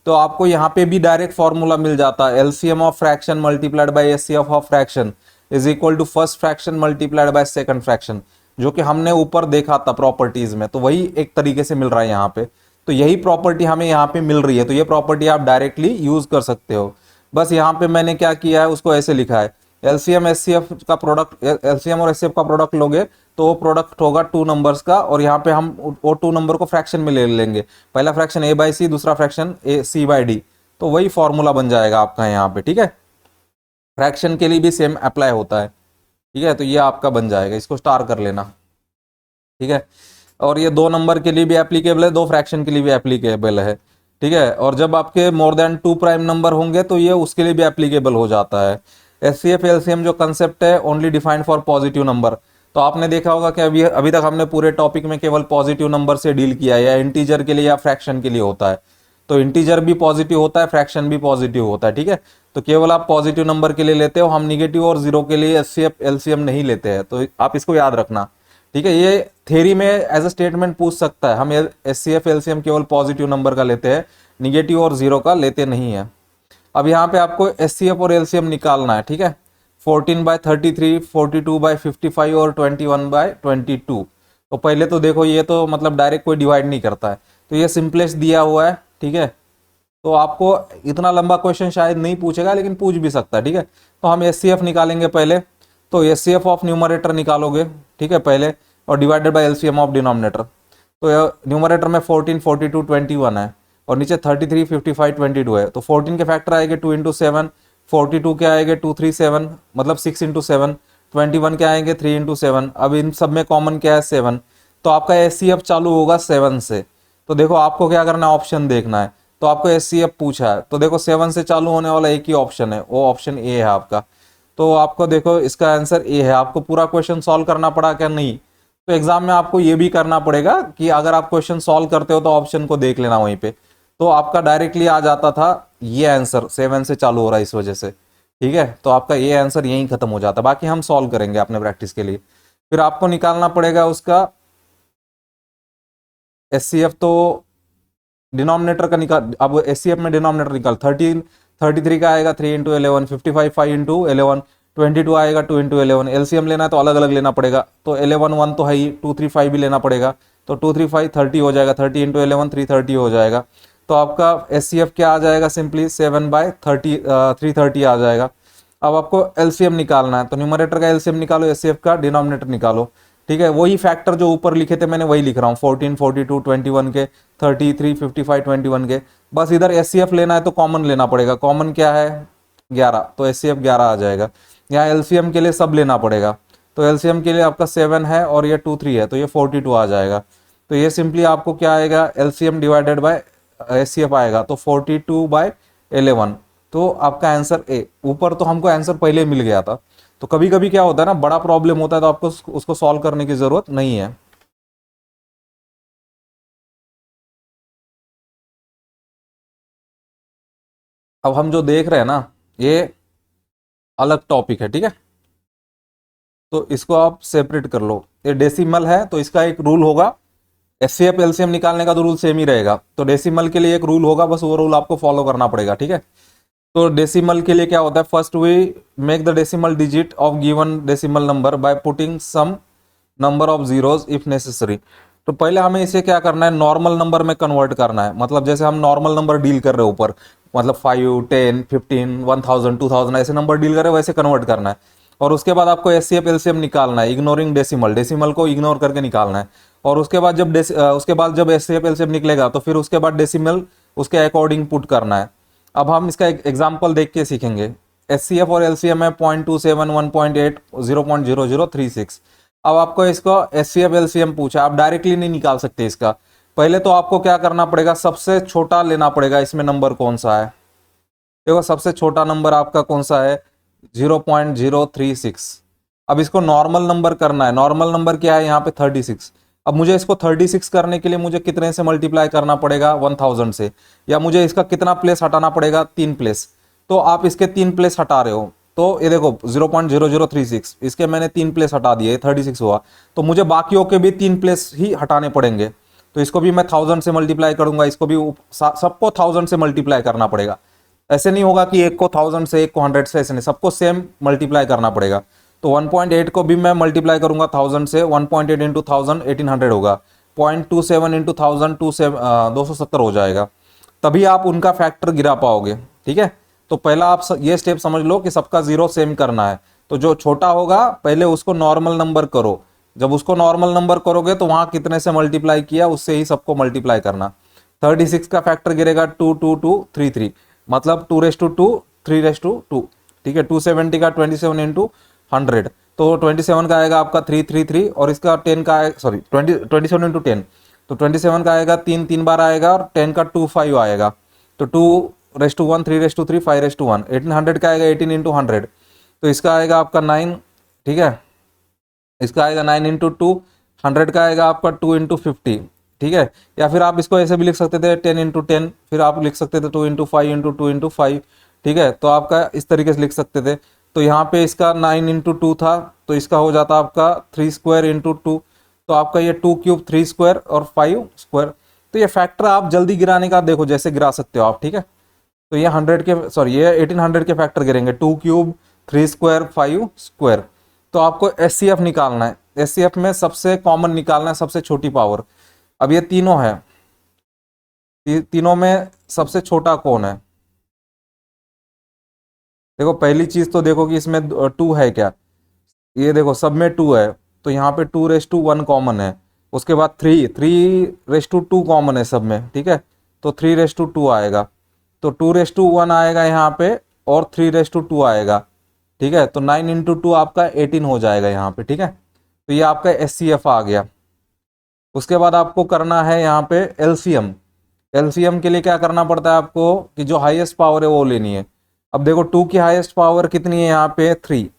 A: तो आपको यहाँ पे भी डायरेक्ट फॉर्मूला मिल जाता है, LCM of fraction multiplied by HCF of fraction is equal to first fraction multiplied by second fraction. जो कि हमने ऊपर देखा था प्रॉपर्टीज में, तो वही एक तरीके से मिल रहा है यहाँ पे। तो यही प्रॉपर्टी हमें यहाँ पे मिल रही है, तो ये प्रॉपर्टी आप डायरेक्टली यूज कर सकते हो। बस यहाँ पे मैंने क्या किया है, उसको ऐसे लिखा है, एलसीएम एचसीएफ का प्रोडक्ट, एलसीएम और एचसीएफ का प्रोडक्ट लोगे तो वो प्रोडक्ट होगा टू नंबर्स का, और यहाँ पे हम वो टू नंबर को फ्रैक्शन में ले लेंगे, पहला फ्रैक्शन ए बाई सी, दूसरा fraction A C by D, तो वही फॉर्मूला बन जाएगा आपका यहाँ पे। ठीक है, फ्रैक्शन के लिए भी सेम अप्लाई होता है। ठीक है, तो ये आपका बन जाएगा, इसको स्टार कर लेना। ठीक है, और ये दो नंबर के लिए भी एप्लीकेबल है, दो फ्रैक्शन के लिए भी एप्लीकेबल है। ठीक है, और जब आपके more than two prime number होंगे तो ये उसके लिए भी एप्लीकेबल हो जाता है। एचसीएफ एलसीएम जो कंसेप्ट है only defined for positive number. तो आपने देखा होगा कि अभी अभी तक हमने पूरे टॉपिक में केवल पॉजिटिव नंबर से डील किया है, या इंटीजर के लिए या फ्रैक्शन के लिए होता है। तो इंटीजर भी पॉजिटिव होता है, फ्रैक्शन भी पॉजिटिव होता है। ठीक है, तो केवल आप पॉजिटिव नंबर के लिए लेते हो, हम निगेटिव और जीरो के लिए एचसीएफ एलसीएम नहीं लेते हैं, तो आप इसको याद रखना। ठीक है, ये थ्योरी में एज अ स्टेटमेंट पूछ सकता है, हम एचसीएफ एलसीएम केवल पॉजिटिव नंबर का लेते हैं, निगेटिव और जीरो का लेते नहीं है। अब यहाँ पे आपको एचसीएफ और एलसीएम निकालना है। ठीक है, 14/33, 42/55 और 21/22। तो पहले तो देखो, ये तो मतलब डायरेक्ट कोई डिवाइड नहीं करता है, तो ये सिंपलेस्ट दिया हुआ है। ठीक है, तो आपको इतना लंबा क्वेश्चन शायद नहीं पूछेगा, लेकिन पूछ भी सकता है। ठीक है, तो हम एचसीएफ निकालेंगे पहले, तो एचसीएफ ऑफ न्यूमरेटर निकालोगे। ठीक है, पहले, और divided by LCM of denominator. तो न्यूमरेटर में 14, 42, 21 है, और नीचे 33, 55, 22 है। तो 14 के फैक्टर आएंगे 2 इंटू 7, 42 के आएंगे 2, 3, 7, मतलब 6 इंटू 7, 21 के आएंगे 3 इंटू 7। अब इन सब में कॉमन क्या है, 7। तो आपका एचसीएफ चालू होगा 7 से। तो देखो आपको क्या करना है, ऑप्शन देखना है। तो आपको एचसीएफ पूछा है, तो देखो 7 से चालू होने वाला एक ही ऑप्शन है, वो ऑप्शन ए है आपका। तो आपको देखो इसका आंसर ए है। आपको पूरा क्वेश्चन सॉल्व करना पड़ा क्या, नहीं। तो एग्जाम में आपको ये भी करना पड़ेगा कि अगर आप क्वेश्चन सॉल्व करते हो तो ऑप्शन को देख लेना वहीं पे, तो आपका डायरेक्टली आ जाता था ये आंसर, 7 से चालू हो रहा है इस वजह से। ठीक है, तो आपका ये आंसर यहीं खत्म हो जाता है, बाकी हम सॉल्व करेंगे अपने प्रैक्टिस के लिए। फिर आपको निकालना पड़ेगा उसका एचसीएफ। तो डिनोमिनेटर का निकाल, अब एचसीएफ में डिनोमिनेटर निकाल, 33 का आएगा 3 इंटू 11, 55 5 इंटू 11, 22 आएगा 2 इंटू 11। एलसीएम लेना है तो अलग अलग लेना पड़ेगा, तो 11 1 तो है ही, 2 3 5 भी लेना पड़ेगा, तो 2 3 5 30 हो जाएगा, 30 इंटू 11 330 हो जाएगा। तो आपका एचसीएफ क्या आ जाएगा, सिंपली 7/30, 330 आ जाएगा। अब आपको एलसीएम निकालना है, तो न्यूमरेटर का एलसीएम निकालो, एचसीएफ का डिनोमिनेटर निकालो। ठीक है, वही फैक्टर जो ऊपर लिखे थे मैंने वही लिख रहा हूँ, 14, 42, 21 के, 33, 55, 21 के। बस इधर एचसीएफ लेना है तो कॉमन लेना पड़ेगा, कॉमन क्या है 11, तो एचसीएफ 11 आ जाएगा। यहाँ एलसीएम के लिए सब लेना पड़ेगा, तो एलसीएम के लिए आपका 7 है और ये 2 3 है, तो ये 42 आ जाएगा। तो ये सिंपली आपको क्या आएगा, एलसीएम डिवाइडेड बाय एचसीएफ आएगा, तो 42/11। तो आपका आंसर ए। ऊपर तो हमको आंसर पहले मिल गया था, तो कभी कभी क्या होता है ना, बड़ा प्रॉब्लम होता है तो आपको उसको सॉल्व करने की जरूरत नहीं है। अब हम जो देख रहे हैं ना, ये अलग टॉपिक है। ठीक है, तो इसको आप सेपरेट कर लो। ये डेसिमल है, तो इसका एक रूल होगा, एचसीएफ एलसीएम निकालने का तो रूल सेम ही रहेगा। तो डेसिमल के लिए एक रूल होगा, बस वो रूल आपको फॉलो करना पड़ेगा। ठीक है, तो डेसिमल के लिए क्या होता है, first we make the decimal digit of given decimal number by putting some number of zeros if necessary. तो पहले हमें इसे क्या करना है, नॉर्मल नंबर में कन्वर्ट करना है। मतलब जैसे हम नॉर्मल नंबर डील कर रहे हैं ऊपर, मतलब 5, 10, 15, 1000, 2000 ऐसे नंबर डील कर रहे हैं, वैसे कन्वर्ट करना है। और उसके बाद आपको एचसीएफ एलसीएम निकालना है, इग्नोरिंग डेसिमल, डेसिमल को इग्नोर करके निकालना है। और उसके बाद जब एचसीएफ एलसीएम निकलेगा तो फिर उसके बाद डेसिमल उसके अकॉर्डिंग पुट करना है। अब हम इसका एक एग्जाम्पल देख के सीखेंगे। एचसीएफ और एलसीएम है 0.27, 1.8, 0.0036। अब आपको इसको एचसीएफ एलसीएम पूछा, आप डायरेक्टली नहीं निकाल सकते इसका। पहले तो आपको क्या करना पड़ेगा, सबसे छोटा लेना पड़ेगा, इसमें नंबर कौन सा है। देखो सबसे छोटा नंबर आपका कौन सा है, 0.036। अब इसको नॉर्मल नंबर करना है, नॉर्मल नंबर क्या है यहाँ पे 36। अब मुझे इसको 36 करने के लिए मुझे कितने से मल्टीप्लाई करना पड़ेगा, 1000 से, या मुझे इसका कितना प्लेस हटाना पड़ेगा, 3 प्लेस। तो आप इसके 3 प्लेस हटा रहे हो, तो ये देखो 0.0036, इसके मैंने 3 प्लेस हटा दिए, 36 हुआ। तो मुझे बाकियों के भी 3 प्लेस ही हटाने पड़ेंगे, तो इसको भी मैं 1000 से मल्टीप्लाई करूंगा, इसको भी सबको 1000 से मल्टीप्लाई करना पड़ेगा। ऐसे नहीं होगा कि एक को 1000 से, एक को 100 से, ऐसे नहीं, सबको सेम मल्टीप्लाई करना पड़ेगा। तो 1.8 को भी मैं मल्टीप्लाई करूंगा 1000 से, 1.8 इंटू 1000 1800 होगा, 0.27 इंटू 1000 270 हो जाएगा, तभी आप उनका फैक्टर गिरा पाओगे। ठीक है, तो पहला आप ये स्टेप समझ लो कि सबका जीरो सेम करना है। तो जो छोटा होगा पहले उसको नॉर्मल नंबर करो, जब उसको नॉर्मल नंबर करोगे तो वहां कितने से मल्टीप्लाई किया उससे ही सबको मल्टीप्लाई करना। 36 का फैक्टर गिरेगा 22233, मतलब 2 रेस टू 3 रेस टू 2। ठीक है, 270 का 27 इंटू 100, तो 27 का आएगा आपका 333, और इसका 10 का सॉरी 27 इंटू 10, तो 27 का आएगा 3 बार आएगा, और 10 का 25 आएगा, तो 2 raise to 1 3 raise to 3 5 raise to 1, 1800 का आएगा 18 इंटू 100, तो इसका आएगा आपका 9। ठीक है, इसका आएगा 9 इंटू 2, 100 का आएगा आपका 2 इंटू 50। ठीक है, या फिर आप इसको ऐसे भी लिख सकते थे 10 इंटू 10, फिर आप लिख सकते थे 2 इंटू 5 इंटू 2 इंटू 5। ठीक है, तो आपका इस तरीके से लिख सकते थे। तो यहाँ पे इसका 9 इंटू 2 था, तो इसका हो जाता आपका 3 स्क्वायर इंटू 2, तो आपका ये 2 क्यूब 3 स्क्वायर और 5 स्क्वायर। तो ये फैक्टर आप जल्दी गिराने का देखो जैसे गिरा सकते हो आप। ठीक है, तो ये 100 के सॉरी ये 1800 के फैक्टर गिरेंगे, 2 क्यूब 3 स्क्वायर 5 स्क्वायर। तो आपको एचसीएफ निकालना है, एचसीएफ में सबसे कॉमन निकालना है सबसे छोटी पावर। अब ये तीनों है, तीनों में सबसे छोटा कौन है? देखो पहली चीज तो देखो कि इसमें 2 है क्या, ये देखो सब में 2 है, तो यहाँ पे 2 रेस टू 1 कॉमन है। उसके बाद 3 रेस टू 2 कॉमन है सब में। ठीक है, तो 3 रेस टू 2 आएगा, तो 2 रेस टू 1 आएगा यहाँ पे, और 3 रेस टू 2 आएगा। ठीक है, तो 9 इंटू 2 आपका 18 हो जाएगा यहाँ पे। ठीक है, तो ये आपका एचसीएफ आ गया। उसके बाद आपको करना है यहाँ पे एलसीएम। एलसीएम के लिए क्या करना पड़ता है आपको कि जो हाईएस्ट पावर है वो लेनी है। अब देखो 2 की हाईएस्ट पावर कितनी है यहाँ पे 3,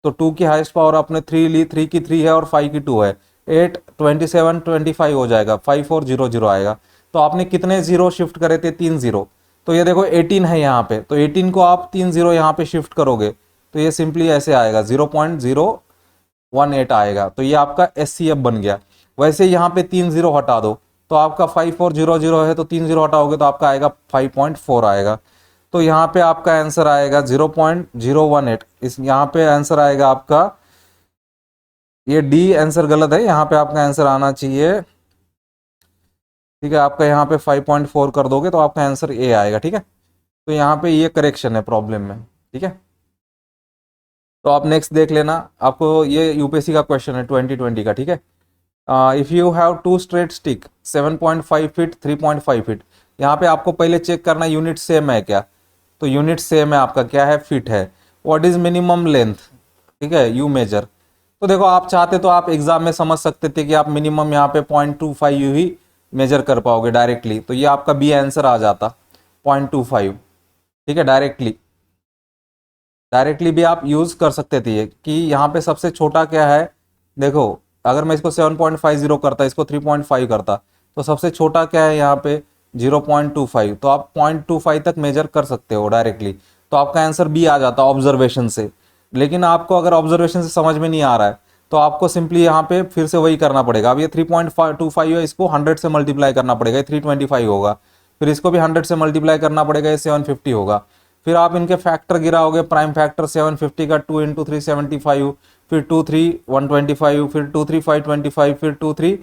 A: तो 2 की हाईएस्ट पावर आपने 3 ली, 3 की 3 है और 5 की 2 है, 8 27 25 हो जाएगा, 5400 आएगा। तो आपने कितने जीरो शिफ्ट करे थे? 3 जीरो। तो ये देखो 18 है यहाँ पे, तो 18 को आप 3 जीरो यहाँ पे शिफ्ट करोगे तो ये सिंपली ऐसे आएगा 0.018 आएगा। तो ये आपका एचसीएफ बन गया। वैसे यहाँ पे 3 जीरो हटा दो, तो आपका 5400 है, तो 3 जीरो हटाओगे तो आपका आएगा 5.4 आएगा। तो यहाँ पे आपका आंसर आएगा 0.018। इस यहाँ पे आंसर आएगा आपका, ये डी आंसर गलत है, यहाँ पे आपका आंसर आना चाहिए। ठीक है, आपका यहाँ पे 5.4 कर दोगे तो आपका आंसर ए आएगा। ठीक है, तो यहाँ पे ये करेक्शन है प्रॉब्लम में। ठीक है, तो आप नेक्स्ट देख लेना, आपको ये यूपीएससी का क्वेश्चन है 2020 का। ठीक है, if you have 2 straight stick 7.5 feet 3.5 feet, यहाँ पे आपको पहले चेक करना यूनिट सेम है क्या, तो यूनिट सेम है आपका, क्या है? फीट है। What is minimum length? ठीक है, यू मेजर। तो देखो आप चाहते तो आप एग्जाम में समझ सकते थे कि आप मिनिमम यहाँ पे 0.25 यू ही मेजर कर पाओगे डायरेक्टली, तो ये आपका बी आंसर आ जाता 0.25। ठीक है, डायरेक्टली भी आप यूज कर सकते थे कि यहाँ पे सबसे छोटा क्या है। देखो अगर मैं इसको 7.50 करता, इसको 3.5 करता, तो सबसे छोटा क्या है यहाँ पे 0.25, तो आप 0.25 तक मेजर कर सकते हो डायरेक्टली, तो आपका आंसर बी आ जाता ऑब्जर्वेशन से। लेकिन आपको अगर ऑब्जर्वेशन से समझ में नहीं आ रहा है तो आपको सिंपली यहाँ पे फिर से वही करना पड़ेगा। अब ये 3.25 है, इसको 100 से मल्टीप्लाई करना पड़ेगा, 325 होगा, फिर इसको भी 100 से मल्टीप्लाई करना पड़ेगा, ये 750 होगा। फिर आप इनके फैक्टर गिराओगे, प्राइम फैक्टर 750 का 2 इंटू 375, फिर 2 3 125, फिर 2 3 525, फिर 2 3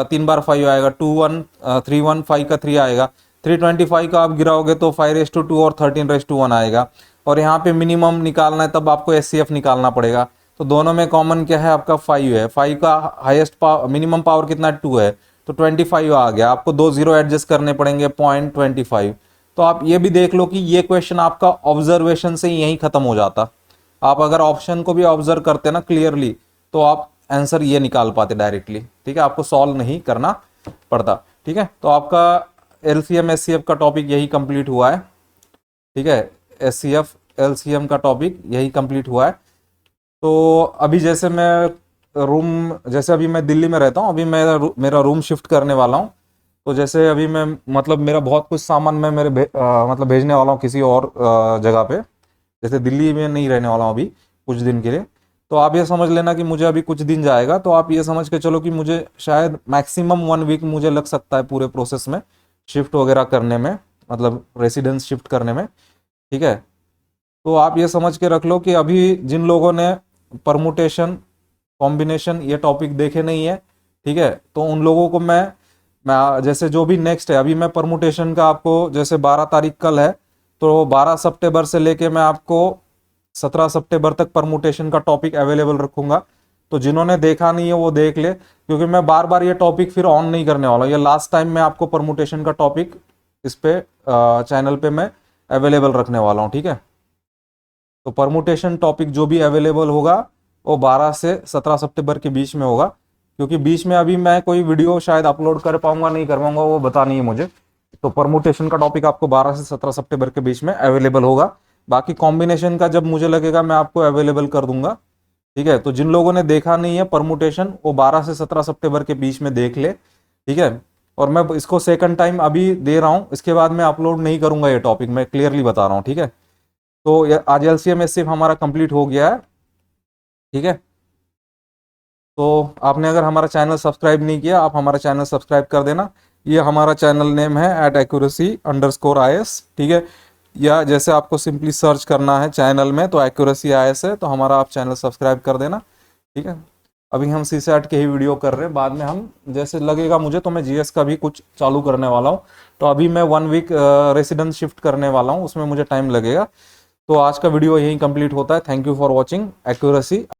A: 3 बार 5 आएगा, 2 1 3 1 5 का 3 आएगा, 325 का आप गिराओगे तो 5 रेस टू 2 और 13 रेस टू 1 आएगा। और यहाँ पे मिनिमम निकालना है तब आपको एचसीएफ निकालना पड़ेगा। तो दोनों में कॉमन क्या है? आपका 5 है, 5 का हाईएस्ट पावर मिनिमम पावर कितना? 2 है, तो 25 आ गया। आपको 2 जीरो एडजस्ट करने पड़ेंगे 0.25। तो आप ये भी देख लो कि ये क्वेश्चन आपका ऑब्जर्वेशन से यही खत्म हो जाता। आप अगर ऑप्शन को भी ऑब्जर्व करते ना क्लियरली तो आप आंसर ये निकाल पाते डायरेक्टली। ठीक है, आपको सॉल्व नहीं करना पड़ता। ठीक है, तो आपका एलसीएम एचसीएफ का टॉपिक यही कंप्लीट हुआ है। ठीक है, एचसीएफ एलसीएम का टॉपिक यही कंप्लीट हुआ है। तो अभी जैसे अभी मैं दिल्ली में रहता हूँ, अभी मेरा रूम शिफ्ट करने वाला हूँ। तो जैसे अभी मैं मतलब मेरा बहुत कुछ सामान मैं मतलब भेजने वाला हूँ किसी और जगह पे, जैसे दिल्ली में नहीं रहने वाला हूँ अभी कुछ दिन के लिए। तो आप ये समझ लेना कि मुझे अभी कुछ दिन जाएगा, तो आप ये समझ के चलो कि मुझे शायद मैक्सिमम 1 वीक मुझे लग सकता है पूरे प्रोसेस में शिफ्ट वगैरह करने में, मतलब रेसिडेंस शिफ्ट करने में। ठीक है, तो आप ये समझ के रख लो कि अभी जिन लोगों ने परमुटेशन कॉम्बिनेशन ये टॉपिक देखे नहीं है, ठीक है, तो उन लोगों को मैं जैसे जो भी नेक्स्ट है, अभी मैं परमुटेशन का आपको, जैसे 12 तारीख कल है, तो 12 सितंबर से लेके मैं आपको 17 सितंबर तक परमुटेशन का टॉपिक अवेलेबल रखूंगा। तो जिन्होंने देखा नहीं है वो देख ले, क्योंकि मैं बार बार ये टॉपिक फिर ऑन नहीं करने वाला हूँ। ये लास्ट टाइम मैं आपको परमुटेशन का टॉपिक इस पे चैनल पे मैं अवेलेबल रखने वाला हूँ, ठीक है। तो परमुटेशन टॉपिक जो भी अवेलेबल होगा वो 12 से 17 सितंबर के बीच में होगा, क्योंकि बीच में अभी मैं कोई वीडियो शायद अपलोड कर पाऊंगा नहीं कर पाऊंगा वो बता नहीं है मुझे। तो परमुटेशन का टॉपिक आपको 12 से 17 सितंबर के बीच में अवेलेबल होगा। बाकी कॉम्बिनेशन का जब मुझे लगेगा मैं आपको अवेलेबल कर दूंगा, ठीक है। तो जिन लोगों ने देखा नहीं है परमुटेशन, वो 12 से 17 सितंबर के बीच में देख ले, ठीक है। और मैं इसको सेकंड टाइम अभी दे रहा हूँ, इसके बाद मैं अपलोड नहीं करूंगा ये टॉपिक, मैं क्लियरली बता रहा हूँ, ठीक है। तो आज एलसीएम सिर्फ हमारा कंप्लीट हो गया है, ठीक है। तो आपने अगर हमारा चैनल सब्सक्राइब नहीं किया, आप हमारा चैनल सब्सक्राइब कर देना। ये हमारा चैनल नेम है @accuracy_is, ठीक है। या जैसे आपको सिंपली सर्च करना है चैनल में तो एक्यूरेसी IS है, तो हमारा आप चैनल सब्सक्राइब कर देना, ठीक है। अभी हम CSAT के ही वीडियो कर रहे हैं, बाद में हम जैसे लगेगा मुझे तो मैं GS का भी कुछ चालू करने वाला हूँ। तो अभी मैं 1 वीक रेसिडेंस शिफ्ट करने वाला हूँ, उसमें मुझे टाइम लगेगा। तो आज का वीडियो यहीं कंप्लीट होता है। Thank you for watching accuracy.